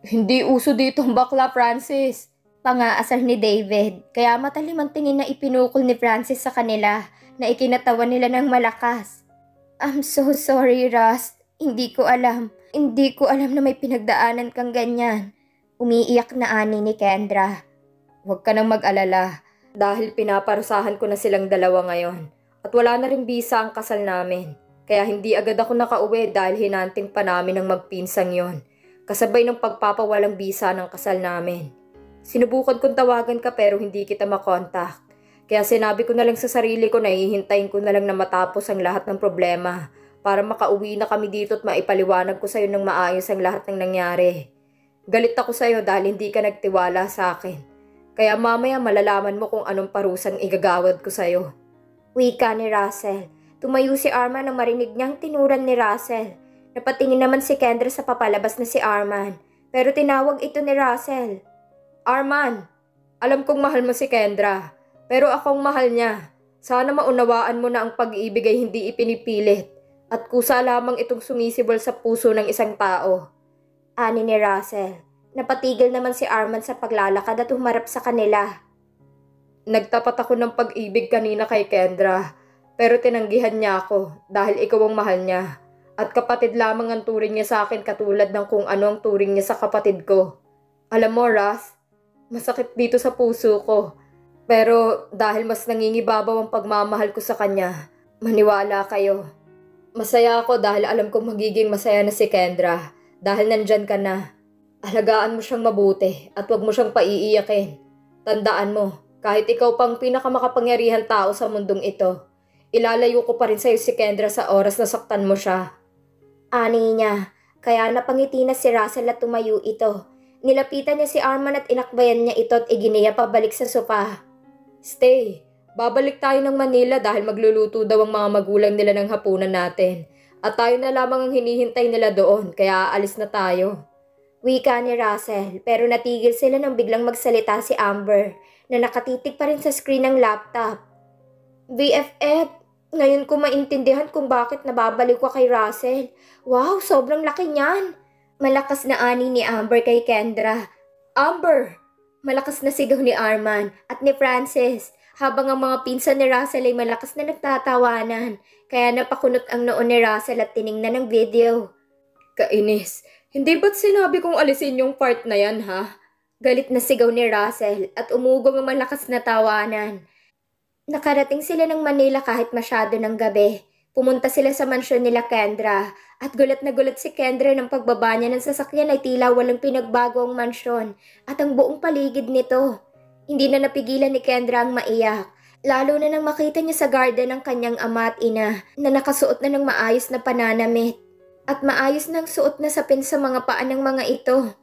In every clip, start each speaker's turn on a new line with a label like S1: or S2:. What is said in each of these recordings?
S1: Hindi uso dito ang bakla, Francis. Pangaasar ni David, kaya matalim ang tingin na ipinukol ni Francis sa kanila na ikinatawan nila ng malakas. I'm so sorry, Russ. Hindi ko alam. Hindi ko alam na may pinagdaanan kang ganyan. Umiiyak na ani ni Kendra. Huwag ka nang mag-alala dahil pinaparusahan ko na silang dalawa ngayon. At wala na ring bisa ang kasal namin. Kaya hindi agad ako nakauwi dahil hinanting pa namin ang magpinsang yon. Kasabay ng pagpapawalang bisa ng kasal namin. Sinubukan kong tawagan ka pero hindi kita makontak. Kaya sinabi ko na lang sa sarili ko na hihintayin ko na lang na matapos ang lahat ng problema para makauwi na kami dito at maipaliwanag ko sa'yo ng maayos ang lahat ng nangyari. Galit ako sa'yo dahil hindi ka nagtiwala sa akin. Kaya mamaya malalaman mo kung anong parusang igagawad ko sa'yo. Wika ni Russell. Tumayo si Arman nang marinig niyang tinuran ni Russell. Napatingin naman si Kendra sa papalabas na si Arman. Pero tinawag ito ni Russell. Arman, alam kong mahal mo si Kendra, pero akong mahal niya. Sana maunawaan mo na ang pag-ibig ay hindi ipinipilit at kusa lamang itong sumisibol sa puso ng isang tao. Ani ni Russell. Napatigil naman si Arman sa paglalakad at humarap sa kanila. Nagtapat ako ng pag-ibig kanina kay Kendra, pero tinanggihan niya ako dahil ikaw ang mahal niya. At kapatid lamang ang turing niya sa akin katulad ng kung ano ang turing niya sa kapatid ko. Alam mo, Russ, masakit dito sa puso ko. Pero dahil mas nangingibabaw ang pagmamahal ko sa kanya, maniwala kayo. Masaya ako dahil alam kong magiging masaya na si Kendra dahil nandyan ka na. Alagaan mo siyang mabuti at huwag mo siyang paiiyakin. Tandaan mo, kahit ikaw pang pinakamakapangyarihan tao sa mundong ito, ilalayo ko pa rin sa'yo si Kendra sa oras na saktan mo siya. Ani niya, kaya napangiti na si Russell at tumayo ito. Nilapitan niya si Arman at inakbayan niya ito at iginiya pabalik sa sopa. Stay, babalik tayo ng Manila dahil magluluto daw ang mga magulang nila ng hapunan natin. At tayo na lamang ang hinihintay nila doon, kaya aalis na tayo. Wika ni Russell, pero natigil sila nang biglang magsalita si Amber na nakatitig pa rin sa screen ng laptop. BFF, ngayon ko maintindihan kung bakit nababalik ko kay Russell. Wow, sobrang laki niyan. Malakas na ani ni Amber kay Kendra. Amber! Malakas na sigaw ni Arman at ni Francis habang ang mga pinsan ni Russell ay malakas na nagtatawanan. Kaya napakunot ang noon ni Russell at tiningnan ng video. Kainis, hindi ba't sinabi kong alisin yung part na yan, ha? Galit na sigaw ni Russell at umugong ang malakas na tawanan. Nakarating sila ng Manila kahit masyado ng gabi. Pumunta sila sa mansyon nila Kendra at gulat na gulat si Kendra ng pagbaba niya ng sasakyan ay tila walang pinagbago ang mansyon at ang buong paligid nito. Hindi na napigilan ni Kendra ang maiyak, lalo na nang makita niya sa garden ang kanyang ama at ina na nakasuot na ng maayos na pananamit at maayos nang suot na sapin sa mga paa ng mga ito.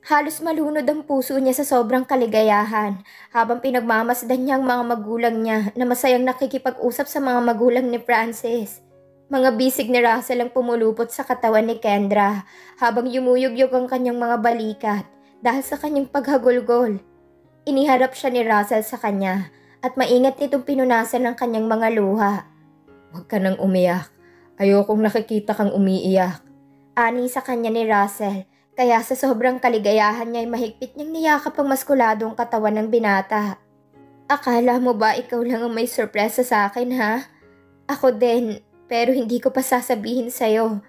S1: Halos malunod ang puso niya sa sobrang kaligayahan habang pinagmamasdan niya ang mga magulang niya na masayang nakikipag-usap sa mga magulang ni Francis. Mga bisig ni Russell ang pumulupot sa katawan ni Kendra habang yumuyugyog ang kanyang mga balikat dahil sa kanyang paghagulgol. Iniharap siya ni Russell sa kanya at maingat nitong pinunasan ng kanyang mga luha. Huwag ka nang umiyak. Ayokong nakikita kang umiiyak. Ani sa kanya ni Russell, kaya sa sobrang kaligayahan niya ay mahigpit niyang niyakap ang maskuladong katawan ng binata. Akala mo ba ikaw lang ang may sorpresa sa akin, ha? Ako din. Pero hindi ko pa sasabihin sa'yo.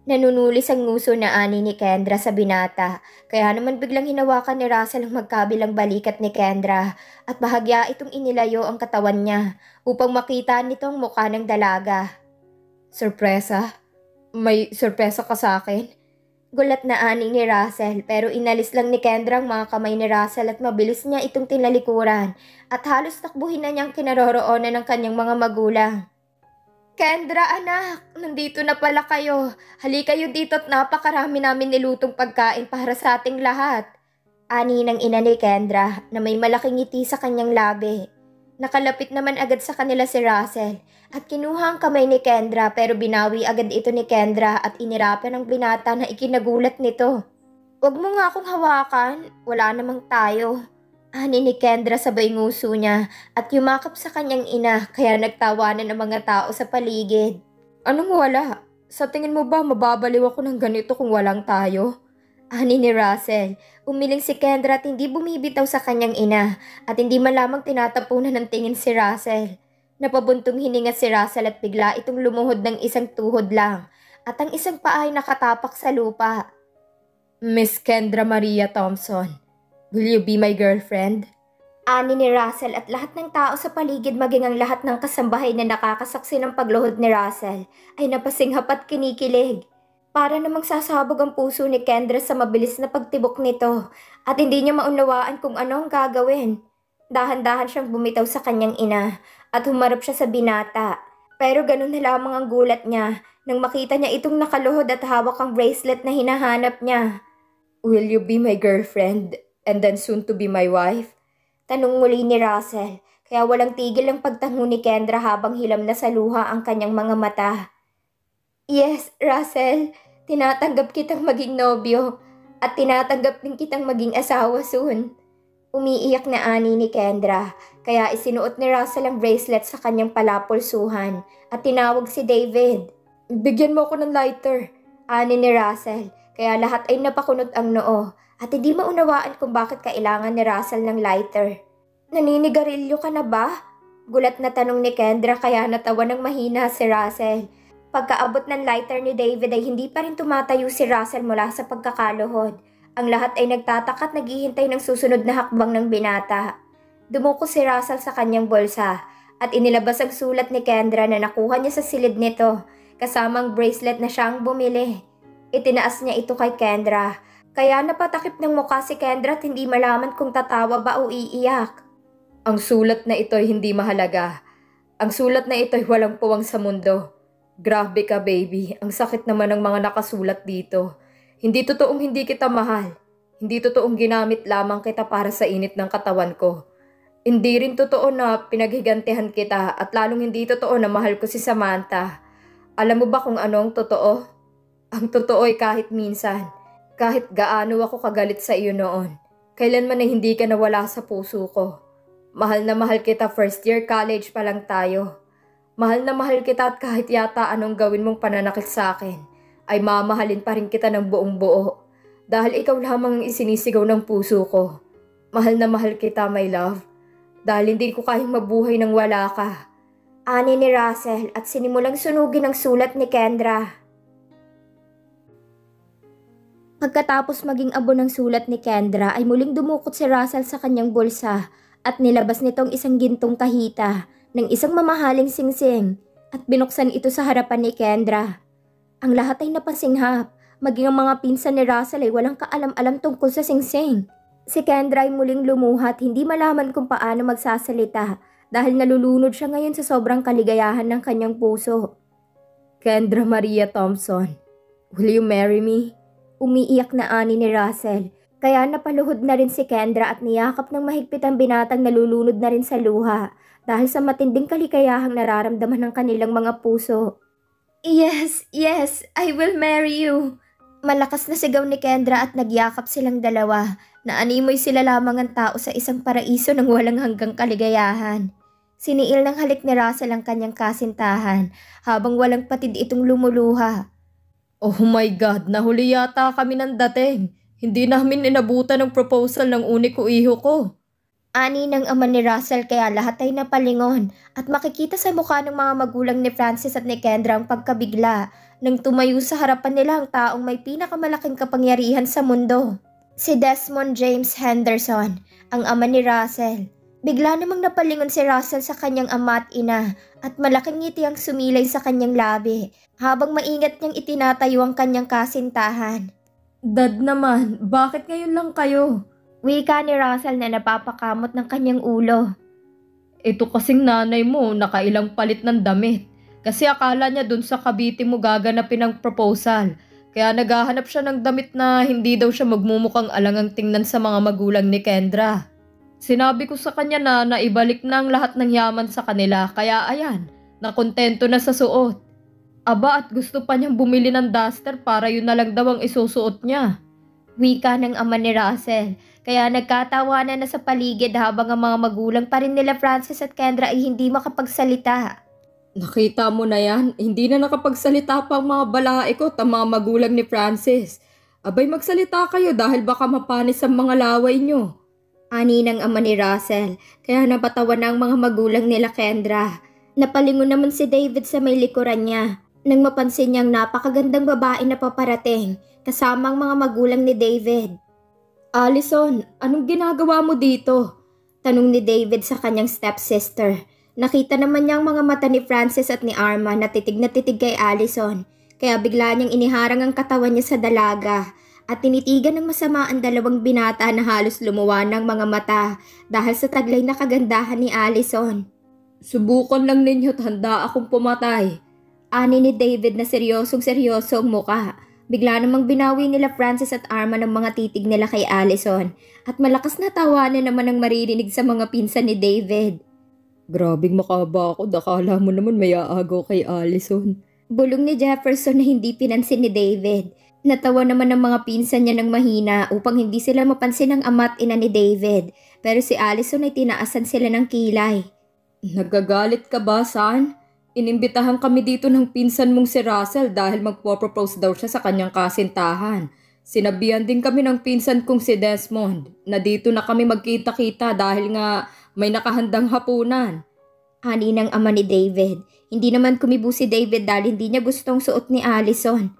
S1: Nanunulis ang nguso na ani ni Kendra sa binata, kaya naman biglang hinawakan ni Russell ang magkabilang balikat ni Kendra at bahagya itong inilayo ang katawan niya upang makita nito ang mukha ng dalaga. Sorpresa? May sorpresa ka sa akin? Gulat na ani ni Russell pero inalis lang ni Kendra ang mga kamay ni Russell at mabilis niya itong tinalikuran at halos takbuhin na niyang kinaroroonan ng kanyang mga magulang. Kendra anak, nandito na pala kayo. Halika kayo dito at napakarami namin nilutong pagkain para sa ating lahat. Ani ng ina ni Kendra na may malaking ngiti sa kanyang labi. Nakalapit naman agad sa kanila si Russell at kinuha ang kamay ni Kendra pero binawi agad ito ni Kendra at inirapan ng binata na ikinagulat nito. Huwag mo nga akong hawakan, wala namang tayo. Ani ni Kendra sabay nguso niya at yumakap sa kanyang ina kaya nagtawanan ang mga tao sa paligid. Anong wala? Sa tingin mo ba mababaliw ako ng ganito kung walang tayo? Ani ni Russell. Umiling si Kendra at hindi bumibitaw sa kanyang ina at hindi man lamang tinatapunan ng tingin si Russell. Napabuntong hininga si Russell at bigla itong lumuhod ng isang tuhod lang at ang isang paa ay nakatapak sa lupa. Miss Kendra Maria Thompson, will you be my girlfriend? Ani ni Russell at lahat ng tao sa paligid maging ang lahat ng kasambahay na nakakasaksi ng pagluhod ni Russell ay napasinghap at kinikilig. Para namang sasabog ang puso ni Kendra sa mabilis na pagtibok nito at hindi niya maunawaan kung ano ang gagawin. Dahan-dahan siyang bumitaw sa kanyang ina at humarap siya sa binata. Pero ganun na lamang ang gulat niya nang makita niya itong nakaluhod at hawak ang bracelet na hinahanap niya. Will you be my girlfriend and then soon to be my wife? Tanong muli ni Russell, kaya walang tigil ang pagtango ni Kendra habang hilam na sa luha ang kanyang mga mata. Yes, Russell, tinatanggap kitang maging nobyo at tinatanggap din kitang maging asawa soon. Umiiyak na ani ni Kendra, kaya isinuot ni Russell ang bracelet sa kanyang palapulsuhan at tinawag si David. Bigyan mo ako ng lighter, ani ni Russell, kaya lahat ay napakunot ang noo. At hindi maunawaan kung bakit kailangan ni Russell ng lighter. Naninigarilyo ka na ba? Gulat na tanong ni Kendra kaya natawa ng mahina si Russell. Pagkaabot ng lighter ni David ay hindi pa rin tumatayo si Russell mula sa pagkakaluhod. Ang lahat ay nagtataka at naghihintay ng susunod na hakbang ng binata. Dumuko si Russell sa kanyang bulsa at inilabas ang sulat ni Kendra na nakuha niya sa silid nito kasama ang bracelet na siyang bumili. Itinaas niya ito kay Kendra. Kaya napatakip ng mukha si Kendra at hindi malaman kung tatawa ba o iiyak. Ang sulat na ito ay hindi mahalaga. Ang sulat na ito ay walang puwang sa mundo. Grabe ka, baby. Ang sakit naman ng mga nakasulat dito. Hindi totoong hindi kita mahal. Hindi totoong ginamit lamang kita para sa init ng katawan ko. Hindi rin totoo na pinaghigantihan kita at lalong hindi totoo na mahal ko si Samantha. Alam mo ba kung ano ang totoo? Ang totoo ay kahit minsan. Kahit gaano ako kagalit sa iyo noon, kailanman ay hindi ka nawala sa puso ko. Mahal na mahal kita, first year college pa lang tayo. Mahal na mahal kita at kahit yata anong gawin mong pananakit sa akin, ay mamahalin pa rin kita ng buong buo. Dahil ikaw lamang ang isinisigaw ng puso ko. Mahal na mahal kita, my love. Dahil hindi ko kayang mabuhay nang wala ka. Ani ni Russell at sinimulang sunugin ang sulat ni Kendra. Pagkatapos maging abo ng sulat ni Kendra ay muling dumukot si Russell sa kanyang bulsa at nilabas nitong isang gintong kahita ng isang mamahaling singsing at binuksan ito sa harapan ni Kendra. Ang lahat ay napasinghap, maging ang mga pinsan ni Russell ay walang kaalam-alam tungkol sa singsing. Si Kendra ay muling lumuha at hindi malaman kung paano magsasalita dahil nalulunod siya ngayon sa sobrang kaligayahan ng kanyang puso. Kendra Maria Thompson, will you marry me? Umiiyak na ani ni Russell, kaya napaluhod na rin si Kendra at niyakap ng mahigpit ang binatang nalulunod na rin sa luha dahil sa matinding kaligayahang nararamdaman ng kanilang mga puso. Yes, yes, I will marry you. Malakas na sigaw ni Kendra at nagyakap silang dalawa na animoy sila lamang ang tao sa isang paraiso ng walang hanggang kaligayahan. Siniil ng halik ni Russell ang kanyang kasintahan habang walang patid itong lumuluha. Oh my God, nahuli yata kami ng dating. Hindi namin inabutan ng proposal ng uniko iho ko. Ani ng ama ni Russell kaya lahat ay napalingon at makikita sa mukha ng mga magulang ni Francis at ni Kendra ang pagkabigla nang tumayo sa harapan nila ang taong may pinakamalaking kapangyarihan sa mundo. Si Desmond James Henderson, ang ama ni Russell. Bigla namang napalingon si Russell sa kanyang ama at ina at malaking ngiti ang sumilay sa kanyang labi habang maingat niyang itinatayo ang kanyang kasintahan. Dad naman, bakit ngayon lang kayo? Wika ni Russell na napapakamot ng kanyang ulo. Ito kasing nanay mo nakailang palit ng damit kasi akala niya dun sa Cavite mo gaganapin ang proposal. Kaya naghahanap siya ng damit na hindi daw siya magmumukhang alangang tingnan sa mga magulang ni Kendra. Sinabi ko sa kanya na naibalik na ang lahat ng yaman sa kanila kaya ayan, nakontento na sa suot. Aba at gusto pa niyang bumili ng duster para yun na lang daw ang isusuot niya. Wika ng ama ni Russell, kaya nagkatawanan na sa paligid habang ang mga magulang pa rin nila Francis at Kendra ay hindi makapagsalita. Nakita mo na yan, hindi na nakapagsalita pa ang mga balae ko at ang mga magulang ni Francis.
S2: Abay magsalita kayo dahil baka mapanis ang mga laway nyo.
S1: Ani ng ama ni Russell, kaya napatawa na ang mga magulang nila Kendra. Napalingon naman si David sa may likuran niya nang mapansin niyang napakagandang babae na paparating kasama ang mga magulang ni David.
S2: Allison, anong ginagawa mo dito?
S1: Tanong ni David sa kanyang stepsister. Nakita naman niya ang mga mata ni Francis at ni Arma na titig kay Allison, kaya bigla niyang iniharang ang katawan niya sa dalaga at tinitigan ng masama ang dalawang binata na halos lumuwa ng mga mata dahil sa taglay na kagandahan ni Allison.
S2: Subukan lang ninyo't handa akong pumatay.
S1: Ani ni David na seryosong-seryoso ang muka. Bigla namang binawi nila Francis at Arma ng mga titig nila kay Allison at malakas na tawanan naman ang maririnig sa mga pinsan ni David.
S2: Grabing makaba ako, akala mo naman may aagaw kay Allison.
S1: Bulong ni Jefferson na hindi pinansin ni David. Natawa naman ng mga pinsan niya ng mahina upang hindi sila mapansin ng ama at ina ni David, pero si Allison ay tinaasan sila ng kilay.
S2: Nagagalit ka ba, son? Inimbitahan kami dito ng pinsan mong si Russell dahil magpo-propose daw siya sa kanyang kasintahan. Sinabihan din kami ng pinsan kong si Desmond na dito na kami magkita-kita dahil nga may nakahandang hapunan.
S1: Ani ng ama ni David. Hindi naman kumibo si David dahil hindi niya gustong suot ni Allison.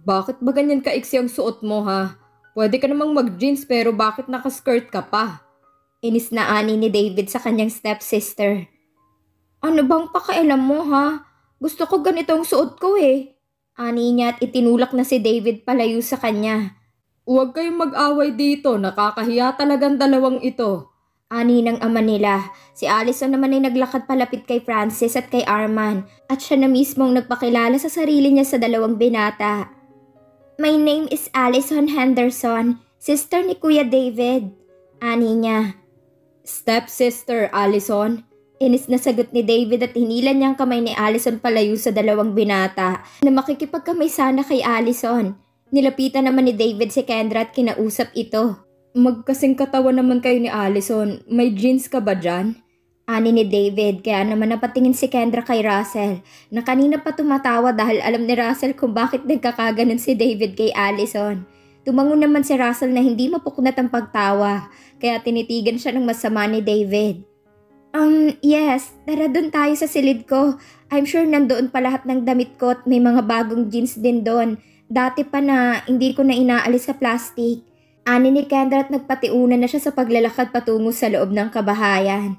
S2: Bakit ba ganyan kaiksi ang suot mo ha? Pwede ka namang mag-jeans pero bakit nakaskirt ka pa?
S1: Inis na ani ni David sa kanyang stepsister. Ano bang pakialam mo ha? Gusto ko ganitong suot ko eh. Ani niya at itinulak na si David palayo sa kanya.
S2: Huwag kayong mag-away dito, nakakahiya talagang dalawang ito.
S1: Ani ng ama nila. Si Allison naman ay naglakad palapit kay Francis at kay Arman at siya na mismong nagpakilala sa sarili niya sa dalawang binata. My name is Allison Henderson, sister ni Kuya David. Ani niya.
S2: Stepsister, Allison.
S1: Inis na sagot ni David at hinilan niya ang kamay ni Allison palayo sa dalawang binata na makikipagkamay sana kay Allison. Nilapitan naman ni David si Kendra at kinausap ito.
S2: Magkasing katawan naman kayo ni Allison. May jeans ka ba dyan?
S1: Ani ni David, kaya naman napatingin si Kendra kay Russell na kanina pa tumatawa dahil alam ni Russell kung bakit nagkakaganon si David kay Allison. Tumangon naman si Russell na hindi mapuknat ang pagtawa kaya tinitigan siya ng masama ni David. Yes, tara doon tayo sa silid ko. I'm sure nandoon pa lahat ng damit ko at may mga bagong jeans din doon. Dati pa na hindi ko na inaalis sa plastic. Ani ni Kendra at nagpatiunan na siya sa paglalakad patungo sa loob ng kabahayan.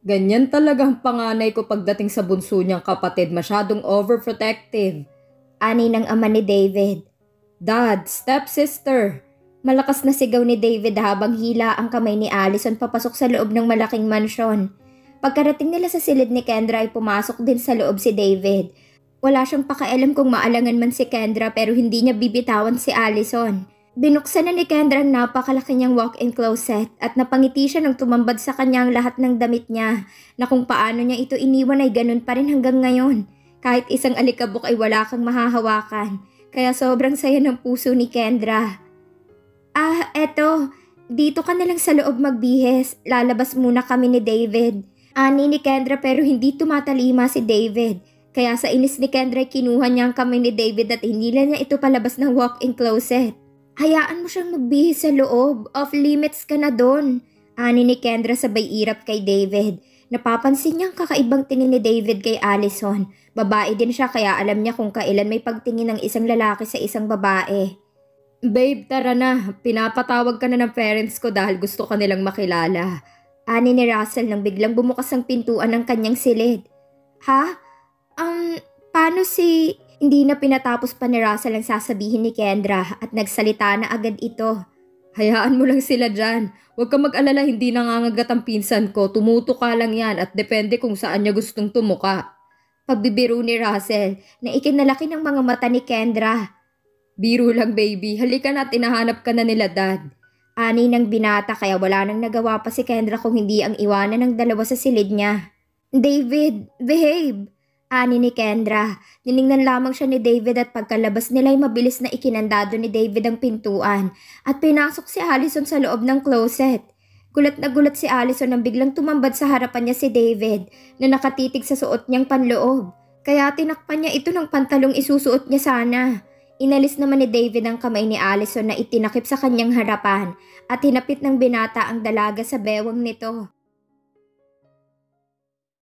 S2: Ganyan talagang panganay ko pagdating sa bunso niyang kapatid, masyadong overprotective.
S1: Ani ng ama ni David.
S2: Dad, stepsister.
S1: Malakas na sigaw ni David habang hila ang kamay ni Allison papasok sa loob ng malaking mansyon. Pagkarating nila sa silid ni Kendra ay pumasok din sa loob si David. Wala siyang pakialam kung maalangan man si Kendra pero hindi niya bibitawan si Allison. Binuksan na ni Kendra ang napakalaki niyang walk-in closet at napangiti siya nang tumambad sa kanyang lahat ng damit niya na kung paano niya ito iniwan ay ganun pa rin hanggang ngayon. Kahit isang alikabok ay wala kang mahahawakan. Kaya sobrang saya ng puso ni Kendra. Eto. Dito ka na lang sa loob magbihis. Lalabas muna kami ni David. Ani ni Kendra pero hindi tumatalima si David. Kaya sa inis ni Kendra ay kinuha niya ang kamay ni David at hinila niya ito palabas ng walk-in closet. Hayaan mo siyang magbihis sa loob. Off limits ka na doon. Ani ni Kendra sabay irap kay David. Napapansin niya ang kakaibang tingin ni David kay Allison. Babae din siya kaya alam niya kung kailan may pagtingin ng isang lalaki sa isang babae.
S2: Babe, tara na. Pinapatawag ka na ng parents ko dahil gusto ka nilang makilala.
S1: Ani ni Russell nang biglang bumukas ang pintuan ng kanyang silid. Ha? Paano si... Hindi na pinatapos pa ni Russell ang sasabihin ni Kendra at nagsalita na agad ito.
S2: Hayaan mo lang sila dyan. Huwag ka mag-alala, hindi nangangagat ang pinsan ko. Tumutuka lang yan at depende kung saan niya gustong tumuka.
S1: Pagbibiro ni Russell na ikinalaki ng mga mata ni Kendra.
S2: Biro lang baby, halika na at inahanap ka na nila dad.
S1: Ani ng binata kaya wala nang nagawa pa si Kendra kung hindi ang iwanan ng dalawa sa silid niya. David, behave! Ani ni Kendra. Niningnan lamang siya ni David at pagkalabas nila ay mabilis na ikinandado ni David ang pintuan at pinasok si Allison sa loob ng closet. Gulat na gulat si Allison nang biglang tumambad sa harapan niya si David na nakatitig sa suot niyang panloob. Kaya tinakpan niya ito ng pantalong isusuot niya sana. Inalis naman ni David ang kamay ni Allison na itinakip sa kanyang harapan at hinapit ng binata ang dalaga sa bewang nito.